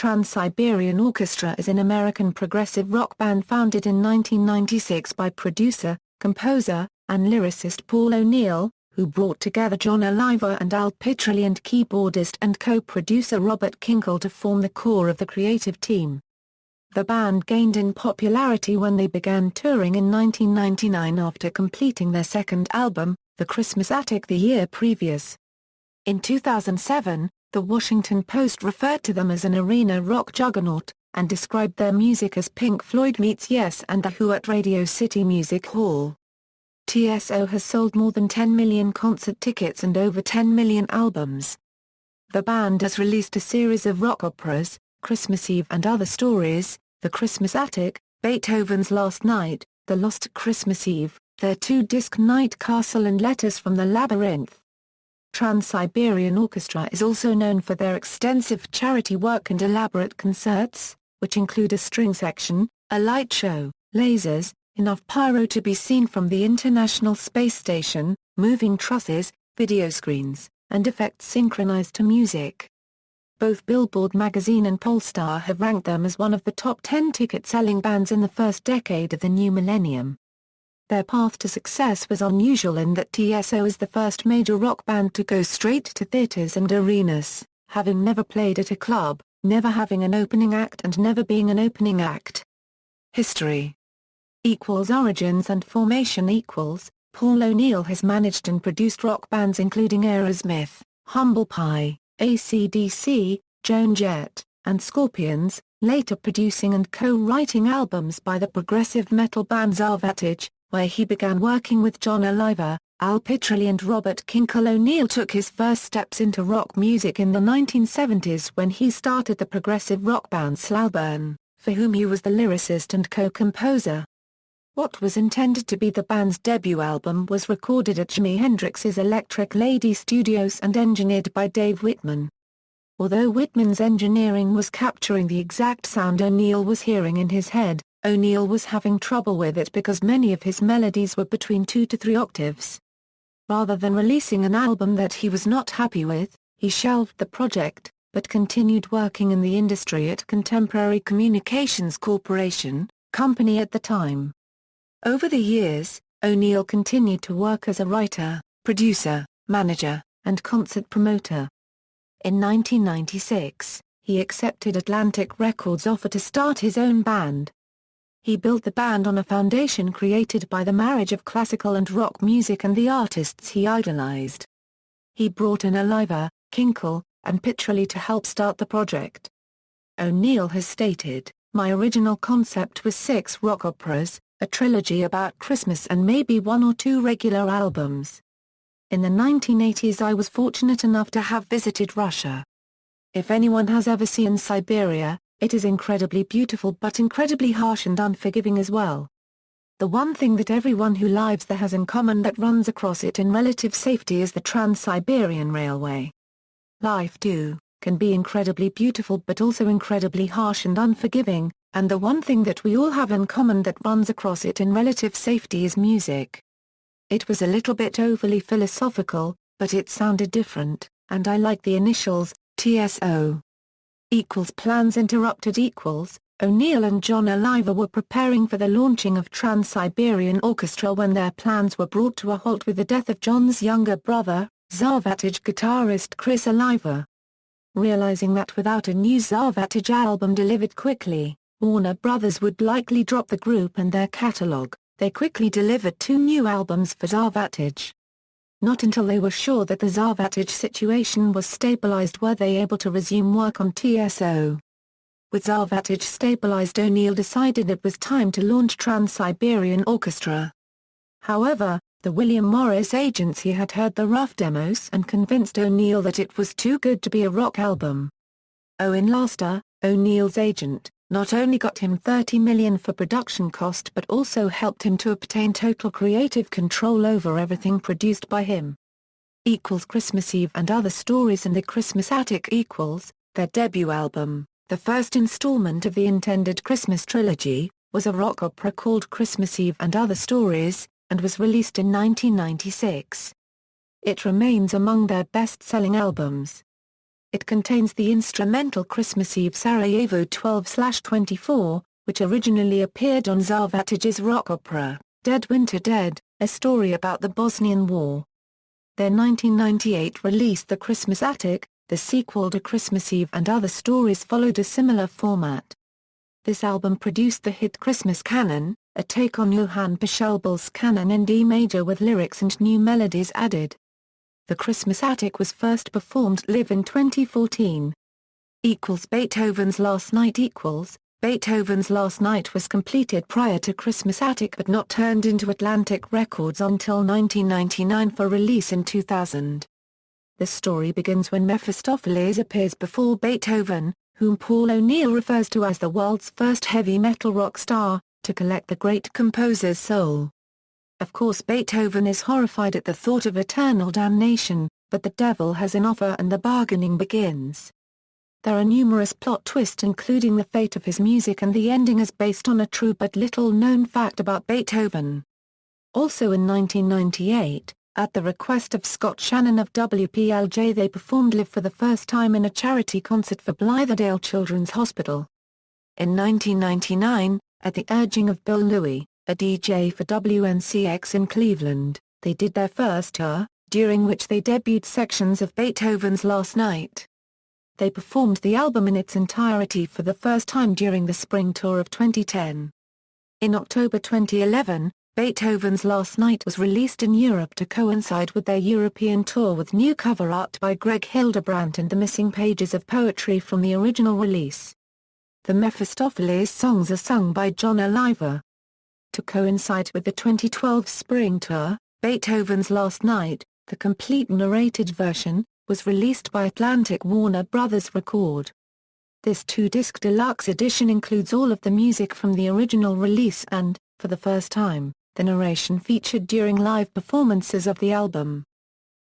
Trans-Siberian Orchestra is an American progressive rock band founded in 1996 by producer, composer, and lyricist Paul O'Neill, who brought together John Oliva and Al Pitrelli, and keyboardist and co-producer Robert Kinkel to form the core of the creative team. The band gained in popularity when they began touring in 1999 after completing their second album, The Christmas Attic, the year previous. In 2007, The Washington Post referred to them as an arena rock juggernaut, and described their music as Pink Floyd meets Yes and The Who at Radio City Music Hall. TSO has sold more than 10 million concert tickets and over 10 million albums. The band has released a series of rock operas, Christmas Eve and Other Stories, The Christmas Attic, Beethoven's Last Night, The Lost Christmas Eve, their two-disc Night Castle, and Letters from the Labyrinth. Trans-Siberian Orchestra is also known for their extensive charity work and elaborate concerts, which include a string section, a light show, lasers, enough pyro to be seen from the International Space Station, moving trusses, video screens, and effects synchronized to music. Both Billboard magazine and Pollstar have ranked them as one of the top 10 ticket-selling bands in the first decade of the new millennium. Their path to success was unusual in that TSO is the first major rock band to go straight to theaters and arenas, having never played at a club, never having an opening act, and never being an opening act. History Origins and formation Paul O'Neill has managed and produced rock bands including Aerosmith, Humble Pie, AC/DC, Joan Jett, and Scorpions, later producing and co-writing albums by the progressive metal band Zarvatage, where he began working with John Oliva, Al Pitrelli, and Robert Kinkel. O'Neill took his first steps into rock music in the 1970s when he started the progressive rock band Labyrinth, for whom he was the lyricist and co-composer. What was intended to be the band's debut album was recorded at Jimi Hendrix's Electric Lady Studios and engineered by Dave Whitman. Although Whitman's engineering was capturing the exact sound O'Neill was hearing in his head, O'Neill was having trouble with it because many of his melodies were between 2 to 3 octaves. Rather than releasing an album that he was not happy with, he shelved the project, but continued working in the industry at Contemporary Communications Corporation, company at the time. Over the years, O'Neill continued to work as a writer, producer, manager, and concert promoter. In 1996, he accepted Atlantic Records' offer to start his own band. He built the band on a foundation created by the marriage of classical and rock music and the artists he idolized. He brought in Oliva, Kinkel, and Pitrelli to help start the project. O'Neill has stated, "My original concept was 6 rock operas, a trilogy about Christmas, and maybe 1 or 2 regular albums. In the 1980s I was fortunate enough to have visited Russia. If anyone has ever seen Siberia, it is incredibly beautiful but incredibly harsh and unforgiving as well. The one thing that everyone who lives there has in common that runs across it in relative safety is the Trans-Siberian Railway. Life too can be incredibly beautiful but also incredibly harsh and unforgiving, and the one thing that we all have in common that runs across it in relative safety is music." It was a little bit overly philosophical, but it sounded different, and I like the initials, TSO. Plans interrupted. O'Neill and John Oliva were preparing for the launching of Trans-Siberian Orchestra when their plans were brought to a halt with the death of John's younger brother, Zarvatage guitarist Chris Oliva. Realizing that without a new Zarvatage album delivered quickly, Warner Brothers would likely drop the group and their catalog, they quickly delivered 2 new albums for Zarvatage. Not until they were sure that the Zarvatage situation was stabilized were they able to resume work on TSO. With Zarvatage stabilized, O'Neill decided it was time to launch Trans-Siberian Orchestra. However, the William Morris Agency had heard the rough demos and convinced O'Neill that it was too good to be a rock album. Owen Laster, O'Neill's agent, not only got him $30 million for production cost but also helped him to obtain total creative control over everything produced by him. Christmas Eve and Other Stories and The Christmas Attic their debut album, the first installment of the intended Christmas trilogy, was a rock opera called Christmas Eve and Other Stories, and was released in 1996. It remains among their best-selling albums. It contains the instrumental Christmas Eve Sarajevo 12/24, which originally appeared on Zarvatich's rock opera, Dead Winter Dead, a story about the Bosnian War. Their 1998 release The Christmas Attic, the sequel to Christmas Eve and Other Stories, followed a similar format. This album produced the hit Christmas Canon, a take on Johann Pachelbel's Canon in D major with lyrics and new melodies added. The Christmas Attic was first performed live in 2014. Beethoven's Last Night Beethoven's Last Night was completed prior to Christmas Attic but not turned into Atlantic Records until 1999 for release in 2000. The story begins when Mephistopheles appears before Beethoven, whom Paul O'Neill refers to as the world's first heavy metal rock star, to collect the great composer's soul. Of course, Beethoven is horrified at the thought of eternal damnation, but the devil has an offer and the bargaining begins. There are numerous plot twists, including the fate of his music, and the ending is based on a true but little-known fact about Beethoven. Also in 1998, at the request of Scott Shannon of WPLJ, they performed live for the first time in a charity concert for Blythedale Children's Hospital. In 1999, at the urging of Bill Louis, a DJ for WNCX in Cleveland, they did their first tour, during which they debuted sections of Beethoven's Last Night. They performed the album in its entirety for the first time during the spring tour of 2010. In October 2011, Beethoven's Last Night was released in Europe to coincide with their European tour, with new cover art by Greg Hildebrandt and the missing pages of poetry from the original release. The Mephistopheles songs are sung by John Oliva. To coincide with the 2012 spring tour, Beethoven's Last Night, the complete narrated version, was released by Atlantic Warner Brothers Record. This 2-disc deluxe edition includes all of the music from the original release and, for the first time, the narration featured during live performances of the album.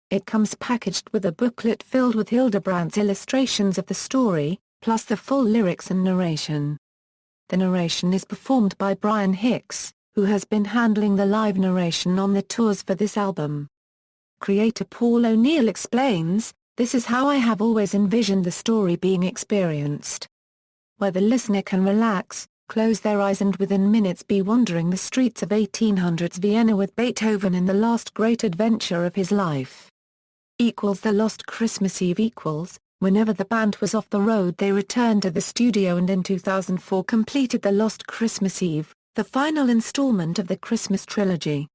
It comes packaged with a booklet filled with Hildebrandt's illustrations of the story, plus the full lyrics and narration. The narration is performed by Brian Hicks, who has been handling the live narration on the tours for this album. Creator Paul O'Neill explains, "This is how I have always envisioned the story being experienced. Where the listener can relax, close their eyes and within minutes be wandering the streets of 1800s Vienna with Beethoven in the last great adventure of his life." The Lost Christmas Eve Whenever the band was off the road, they returned to the studio and in 2004 completed The Lost Christmas Eve, the final installment of the Christmas trilogy.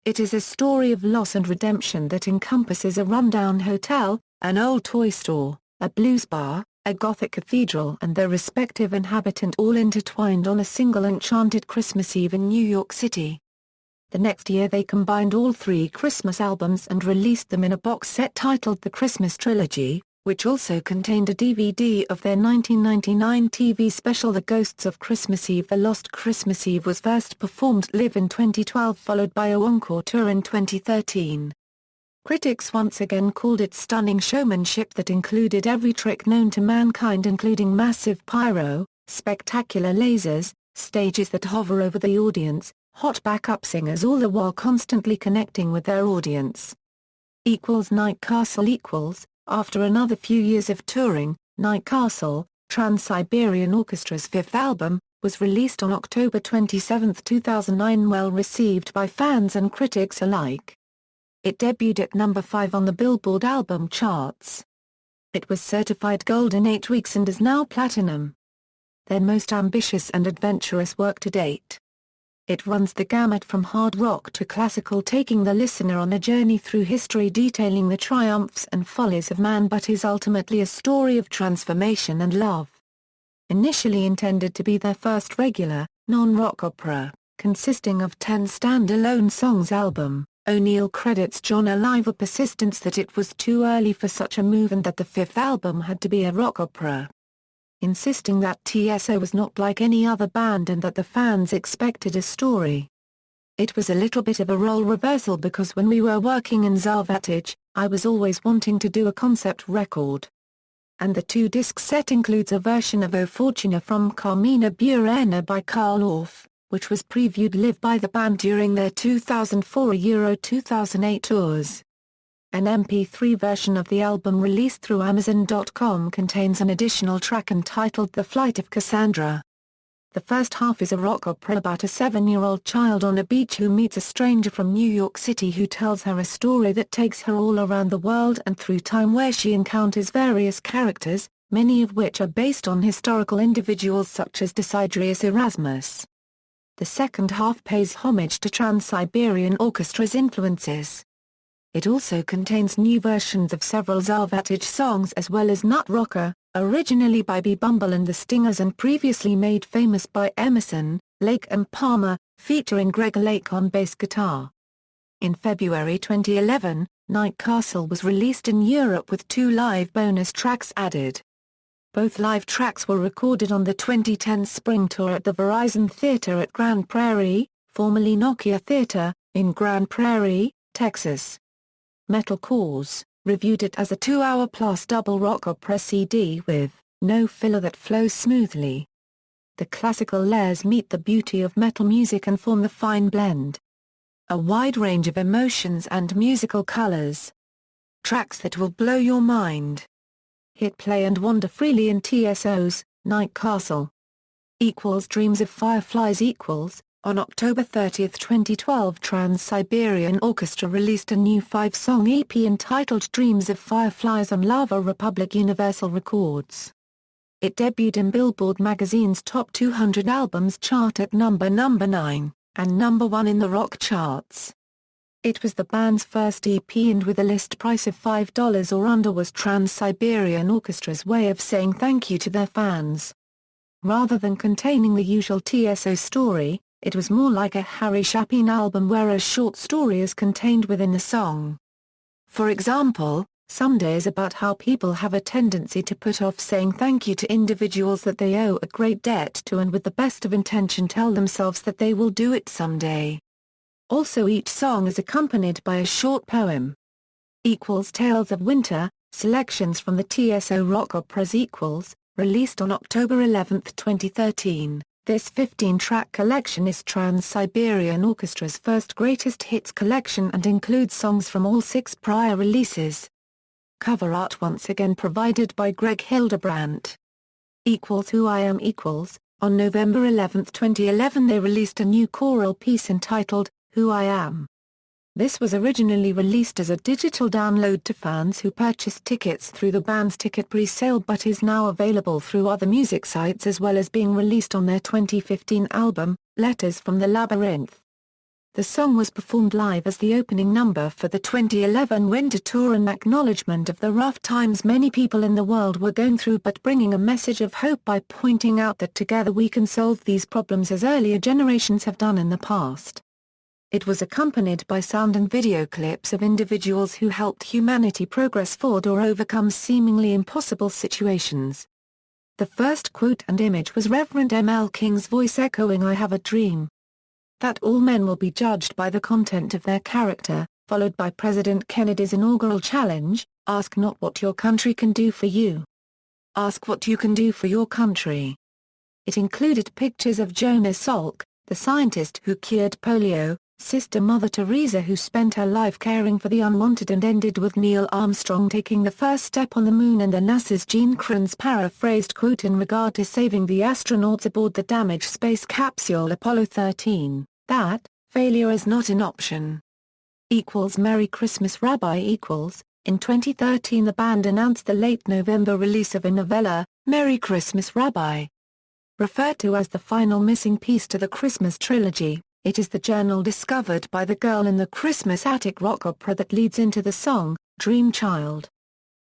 It is a story of loss and redemption that encompasses a rundown hotel, an old toy store, a blues bar, a Gothic cathedral and their respective inhabitant, all intertwined on a single enchanted Christmas Eve in New York City. The next year they combined all 3 Christmas albums and released them in a box set titled The Christmas Trilogy, which also contained a DVD of their 1999 TV special The Ghosts of Christmas Eve. The Lost Christmas Eve was first performed live in 2012, followed by a encore tour in 2013. Critics once again called it stunning showmanship that included every trick known to mankind, including massive pyro, spectacular lasers, stages that hover over the audience, hot backup singers, all the while constantly connecting with their audience. Night Castle After another few years of touring, Night Castle, Trans-Siberian Orchestra's 5th album, was released on October 27, 2009, well received by fans and critics alike. It debuted at number 5 on the Billboard album charts. It was certified gold in 8 weeks and is now platinum. Their most ambitious and adventurous work to date. It runs the gamut from hard rock to classical, taking the listener on a journey through history, detailing the triumphs and follies of man, but is ultimately a story of transformation and love. Initially intended to be their first regular, non-rock opera, consisting of 10 standalone songs album, O'Neill credits John Oliva's persistence that it was too early for such a move and that the 5th album had to be a rock opera, insisting that TSO was not like any other band and that the fans expected a story. It was a little bit of a role reversal because when we were working in Zarvatich, I was always wanting to do a concept record. And the 2-disc set includes a version of O Fortuna from Carmina Burana by Carl Orff, which was previewed live by the band during their 2004 Euro 2008 tours. An MP3 version of the album released through Amazon.com contains an additional track entitled The Flight of Cassandra. The first half is a rock opera about a 7-year-old child on a beach who meets a stranger from New York City who tells her a story that takes her all around the world and through time, where she encounters various characters, many of which are based on historical individuals such as Desiderius Erasmus. The second half pays homage to Trans-Siberian Orchestra's influences. It also contains new versions of several Zarvatich songs as well as Nut Rocker, originally by B. Bumble and the Stingers and previously made famous by Emerson, Lake and Palmer, featuring Greg Lake on bass guitar. In February 2011, Night Castle was released in Europe with 2 live bonus tracks added. Both live tracks were recorded on the 2010 spring tour at the Verizon Theater at Grand Prairie, formerly Nokia Theater, in Grand Prairie, Texas. Metal Cause reviewed it as a 2-hour-plus double rock opera CD with no filler that flows smoothly. The classical layers meet the beauty of metal music and form the fine blend. A wide range of emotions and musical colors. Tracks that will blow your mind. Hit play and wander freely in TSO's Night Castle. Dreams of Fireflies On October 30, 2012, Trans-Siberian Orchestra released a new 5-song EP entitled Dreams of Fireflies on Lava Republic Universal Records. It debuted in Billboard magazine's Top 200 Albums chart at number 9, and number 1 in the rock charts. It was the band's first EP, and with a list price of $5 or under was Trans-Siberian Orchestra's way of saying thank you to their fans. Rather than containing the usual TSO story, it was more like a Harry Chapin album where a short story is contained within the song. For example, Someday is about how people have a tendency to put off saying thank you to individuals that they owe a great debt to, and with the best of intention tell themselves that they will do it someday. Also, each song is accompanied by a short poem. Tales of Winter, selections from the TSO Rock Operas released on October 11, 2013. This 15-track collection is Trans-Siberian Orchestra's first greatest hits collection and includes songs from all 6 prior releases. Cover art once again provided by Greg Hildebrandt. Who I Am On November 11, 2011 they released a new choral piece entitled, Who I Am. This was originally released as a digital download to fans who purchased tickets through the band's ticket pre-sale, but is now available through other music sites as well as being released on their 2015 album, Letters from the Labyrinth. The song was performed live as the opening number for the 2011 winter tour in acknowledgement of the rough times many people in the world were going through, but bringing a message of hope by pointing out that together we can solve these problems as earlier generations have done in the past. It was accompanied by sound and video clips of individuals who helped humanity progress forward or overcome seemingly impossible situations. The first quote and image was Reverend M.L. King's voice echoing I have a dream. That all men will be judged by the content of their character, followed by President Kennedy's inaugural challenge, ask not what your country can do for you. Ask what you can do for your country. It included pictures of Jonas Salk, the scientist who cured polio, Sister Mother Teresa who spent her life caring for the unwanted, and ended with Neil Armstrong taking the first step on the moon, and the NASA's Gene Kranz paraphrased quote in regard to saving the astronauts aboard the damaged space capsule Apollo 13, that, failure is not an option. Merry Christmas Rabbi In 2013 the band announced the late November release of a novella, Merry Christmas Rabbi. Referred to as the final missing piece to the Christmas trilogy, it is the journal discovered by the girl in the Christmas attic rock opera that leads into the song, Dream Child.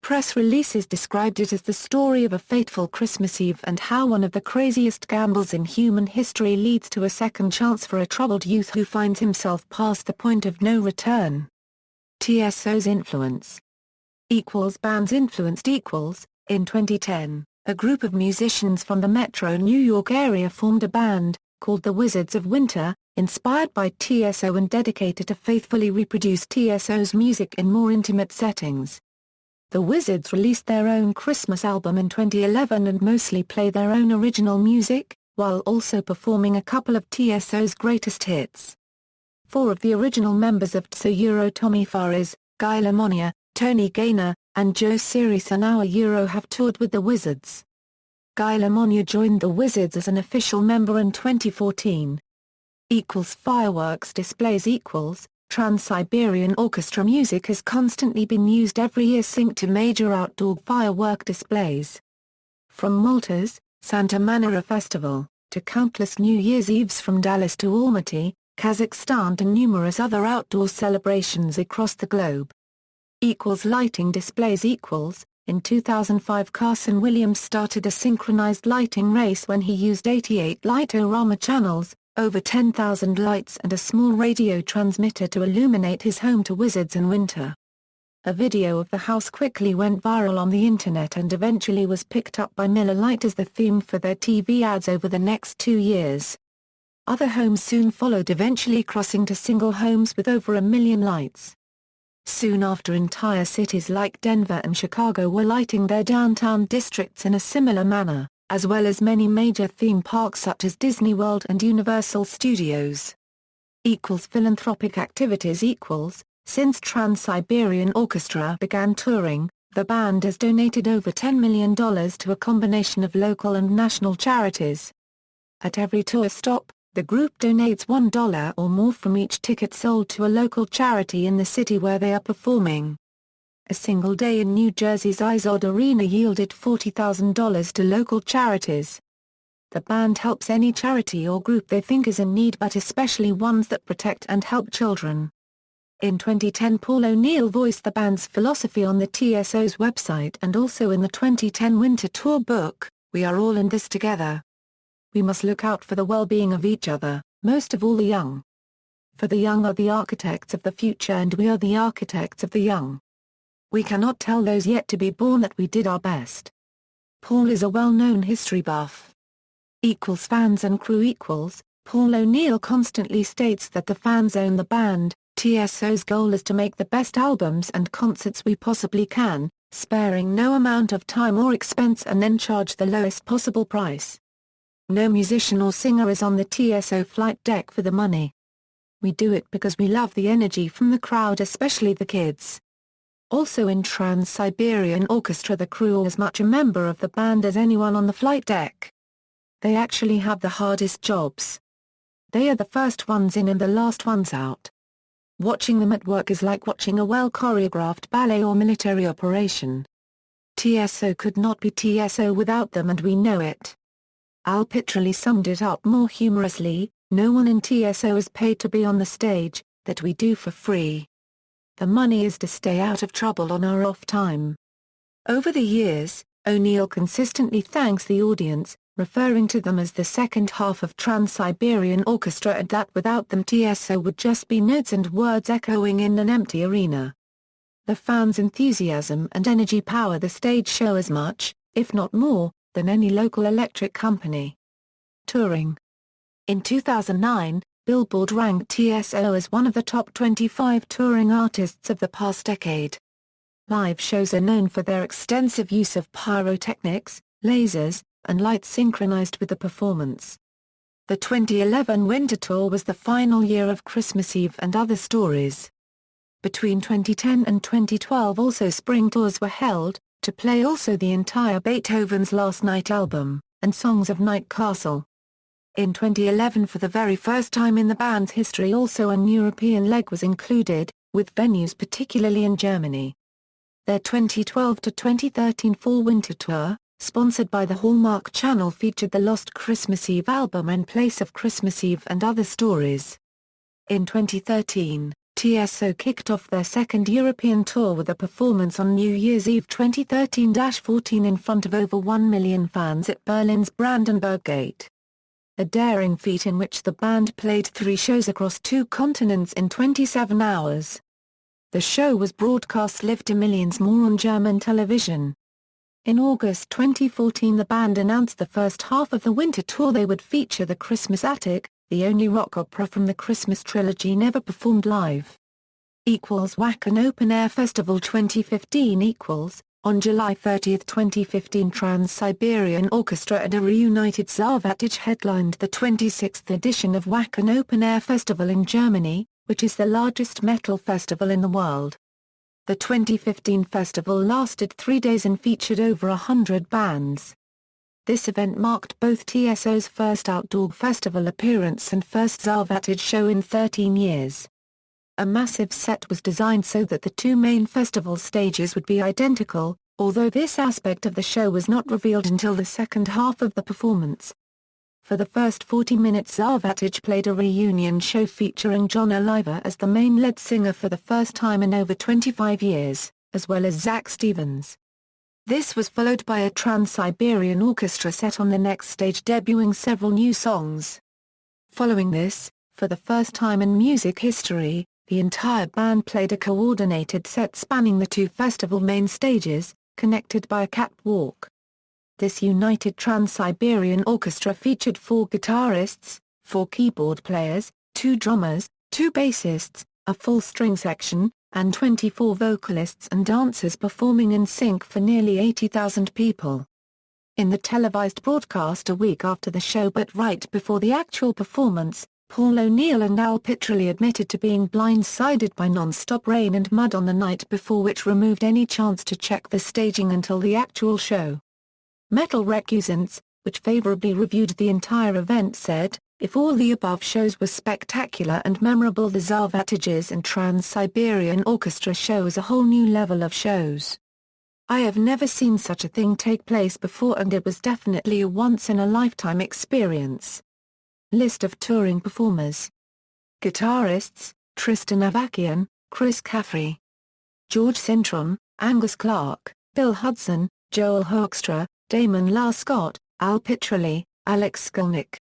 Press releases described it as the story of a fateful Christmas Eve and how one of the craziest gambles in human history leads to a second chance for a troubled youth who finds himself past the point of no return. TSO's influence. Bands influenced In 2010, a group of musicians from the metro New York area formed a band, called the Wizards of Winter, inspired by TSO and dedicated to faithfully reproduce TSO's music in more intimate settings. The Wizards released their own Christmas album in 2011 and mostly play their own original music, while also performing a couple of TSO's greatest hits. 4 of the original members of TSO Tommy Fares, Guy Lamonia, Tony Gaynor, and Joe Siri have toured with the Wizards. Guy Lamonia joined the Wizards as an official member in 2014. Fireworks displays Trans-Siberian Orchestra music has constantly been used every year synced to major outdoor firework displays. From Malta's Santa Manara Festival, to countless New Year's Eves from Dallas to Almaty, Kazakhstan to numerous other outdoor celebrations across the globe. Lighting displays In 2005 Carson Williams started a synchronized lighting race when he used 88 lightorama channels, over 10,000 lights and a small radio transmitter to illuminate his home to wizards in winter. A video of the house quickly went viral on the internet and eventually was picked up by Miller Lite as the theme for their TV ads over the next 2 years. Other homes soon followed, eventually crossing to single homes with over 1 million lights. Soon after, entire cities like Denver and Chicago were lighting their downtown districts in a similar manner, as well as many major theme parks such as Disney World and Universal Studios. Philanthropic activities Since Trans-Siberian Orchestra began touring, the band has donated over $10 million to a combination of local and national charities. At every tour stop, the group donates $1 or more from each ticket sold to a local charity in the city where they are performing. A single day in New Jersey's Izod Arena yielded $40,000 to local charities. The band helps any charity or group they think is in need, but especially ones that protect and help children. In 2010, Paul O'Neill voiced the band's philosophy on the TSO's website and also in the 2010 Winter Tour book, "We Are All in This Together. We must look out for the well-being of each other, most of all the young. For the young are the architects of the future and we are the architects of the young. We cannot tell those yet to be born that we did our best." Paul is a well-known history buff. Fans and crew Paul O'Neill constantly states that the fans own the band. TSO's goal is to make the best albums and concerts we possibly can, sparing no amount of time or expense and then charge the lowest possible price. No musician or singer is on the TSO flight deck for the money. We do it because we love the energy from the crowd, especially the kids. Also in Trans-Siberian Orchestra, the crew are as much a member of the band as anyone on the flight deck. They actually have the hardest jobs. They are the first ones in and the last ones out. Watching them at work is like watching a well-choreographed ballet or military operation. TSO could not be TSO without them, and we know it. Al Pitrelli summed it up more humorously: "No one in TSO is paid to be on the stage, that we do for free. The money is to stay out of trouble on our off time." Over the years, O'Neill consistently thanks the audience, referring to them as the second half of Trans-Siberian Orchestra, and that without them TSO would just be notes and words echoing in an empty arena. The fans' enthusiasm and energy power the stage show as much, if not more, than any local electric company. Touring. In 2009, Billboard ranked TSO as one of the top 25 touring artists of the past decade. Live shows are known for their extensive use of pyrotechnics, lasers, and lights synchronized with the performance. The 2011 Winter Tour was the final year of Christmas Eve and Other Stories. Between 2010 and 2012 also spring tours were held, to play also the entire Beethoven's Last Night album, and Songs of Night Castle. In 2011, for the very first time in the band's history, also an European leg was included, with venues particularly in Germany. Their 2012 to 2013 Fall-Winter Tour, sponsored by the Hallmark Channel, featured the Lost Christmas Eve album in place of Christmas Eve and Other Stories. In 2013, TSO kicked off their second European tour with a performance on New Year's Eve 2013-14 in front of over 1 million fans at Berlin's Brandenburg Gate. A daring feat in which the band played 3 shows across 2 continents in 27 hours. The show was broadcast live to millions more on German television. In August 2014, the band announced the first half of the winter tour they would feature the Christmas Attic, the only rock opera from the Christmas trilogy never performed live. Wacken Open Air Festival 2015 On July 30, 2015, Trans-Siberian Orchestra and a reunited Zarvatich headlined the 26th edition of Wacken Open Air Festival in Germany, which is the largest metal festival in the world. The 2015 festival lasted 3 days and featured over 100 bands. This event marked both TSO's first outdoor festival appearance and first Zarvatage show in 13 years. A massive set was designed so that the two main festival stages would be identical, although this aspect of the show was not revealed until the second half of the performance. For the first 40 minutes, Zarvatage played a reunion show featuring John Oliva as the main lead singer for the first time in over 25 years, as well as Zach Stevens. This was followed by a Trans-Siberian Orchestra set on the next stage, debuting several new songs. Following this, for the first time in music history, the entire band played a coordinated set spanning the two festival main stages, connected by a catwalk. This united Trans-Siberian Orchestra featured 4 guitarists, 4 keyboard players, 2 drummers, 2 bassists, a full string section, and 24 vocalists and dancers performing in sync for nearly 80,000 people. In the televised broadcast a week after the show but right before the actual performance, Paul O'Neill and Al Pitrelli admitted to being blindsided by non-stop rain and mud on the night before, which removed any chance to check the staging until the actual show. Metal Recusants, which favorably reviewed the entire event, said, "If all the above shows were spectacular and memorable, the Zarvatages and Trans-Siberian Orchestra show is a whole new level of shows. I have never seen such a thing take place before, and it was definitely a once-in-a-lifetime experience." List of touring performers. Guitarists: Tristan Avakian, Chris Caffrey, George Cintron, Angus Clark, Bill Hudson, Joel Hoekstra, Damon Larscott, Al Pitrelli, Alex Skolnick.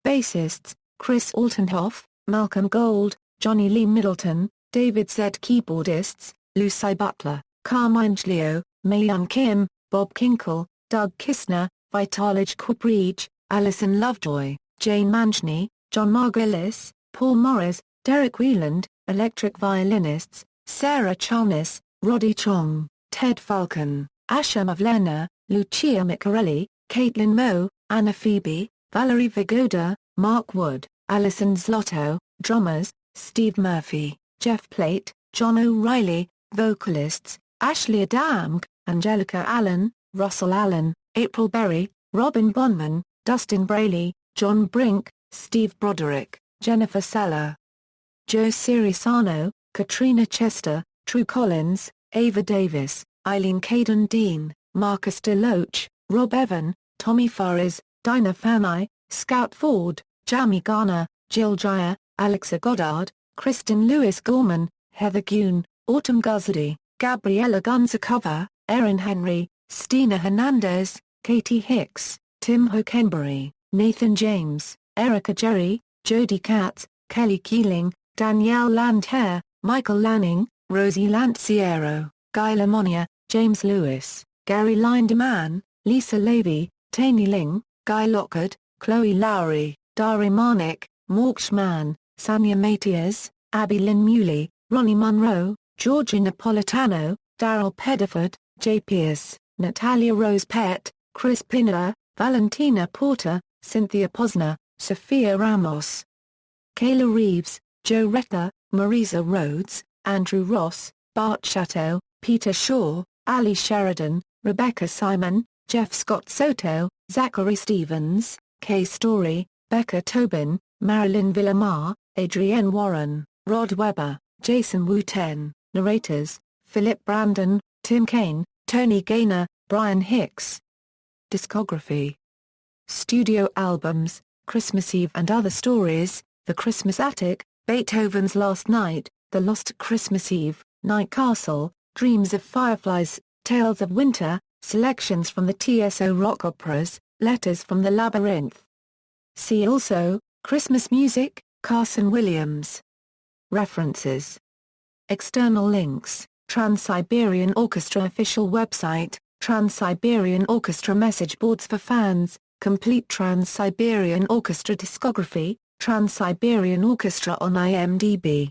Bassists: Chris Altenhoff, Malcolm Gold, Johnny Lee Middleton, David Z. Keyboardists: Lucy Butler, Carmine Giglio, Mayun Kim, Bob Kinkel, Doug Kistner, Vitaly Quabrij, Alison Lovejoy, Jane Manchny, John Margulis, Paul Morris, Derek Wieland. Electric violinists: Sarah Chalnis, Roddy Chong, Ted Falcon, Asha Mavlena, Lucia Micarelli, Caitlin Moe, Anna Phoebe, Valerie Vigoda, Mark Wood, Alison Zlotto. Drummers: Steve Murphy, Jeff Plate, John O'Reilly. Vocalists: Ashley Adamk, Angelica Allen, Russell Allen, April Berry, Robin Bonman, Dustin Brayley, John Brink, Steve Broderick, Jennifer Seller, Joe Cirisano, Katrina Chester, True Collins, Ava Davis, Eileen Caden Dean, Marcus DeLoach, Rob Evan, Tommy Fares, Dinah Fanai, Scout Ford, Jamie Garner, Jill Dreyer, Alexa Goddard, Kristen Lewis Gorman, Heather Gune, Autumn Guzzardi, Gabriella Gunzakova, Erin Henry, Stina Hernandez, Katie Hicks, Tim Hockenberry, Nathan James, Erica Jerry, Jody Katz, Kelly Keeling, Danielle Landhair, Michael Lanning, Rosie Lanciero, Guy Lamonia, James Lewis, Gary Lindemann, Lisa Levy, Taney Ling, Guy Lockard, Chloe Lowry, Dari Marnick, Mork Schmann, Sanya Matias, Abby Lynn Muley, Ronnie Munro, Georgia Napolitano, Daryl Pediford, Jay Pierce, Natalia Rose Pett, Chris Pinner, Valentina Porter, Cynthia Posner, Sophia Ramos, Kayla Reeves, Joe Retta, Marisa Rhodes, Andrew Ross, Bart Chateau, Peter Shaw, Ali Sheridan, Rebecca Simon, Jeff Scott Soto, Zachary Stevens, Kay Story, Becca Tobin, Marilyn Villamar, Adrienne Warren, Rod Webber, Jason Wooten. Narrators: Philip Brandon, Tim Kaine, Tony Gaynor, Brian Hicks. Discography: Studio albums: Christmas Eve and Other Stories, The Christmas Attic, Beethoven's Last Night, The Lost Christmas Eve, Night Castle, Dreams of Fireflies, Tales of Winter, selections from the TSO rock operas, Letters from the Labyrinth. See also, Christmas music, Carson Williams. References. External links: Trans-Siberian Orchestra official website, Trans-Siberian Orchestra message boards for fans, complete Trans-Siberian Orchestra discography, Trans-Siberian Orchestra on IMDb.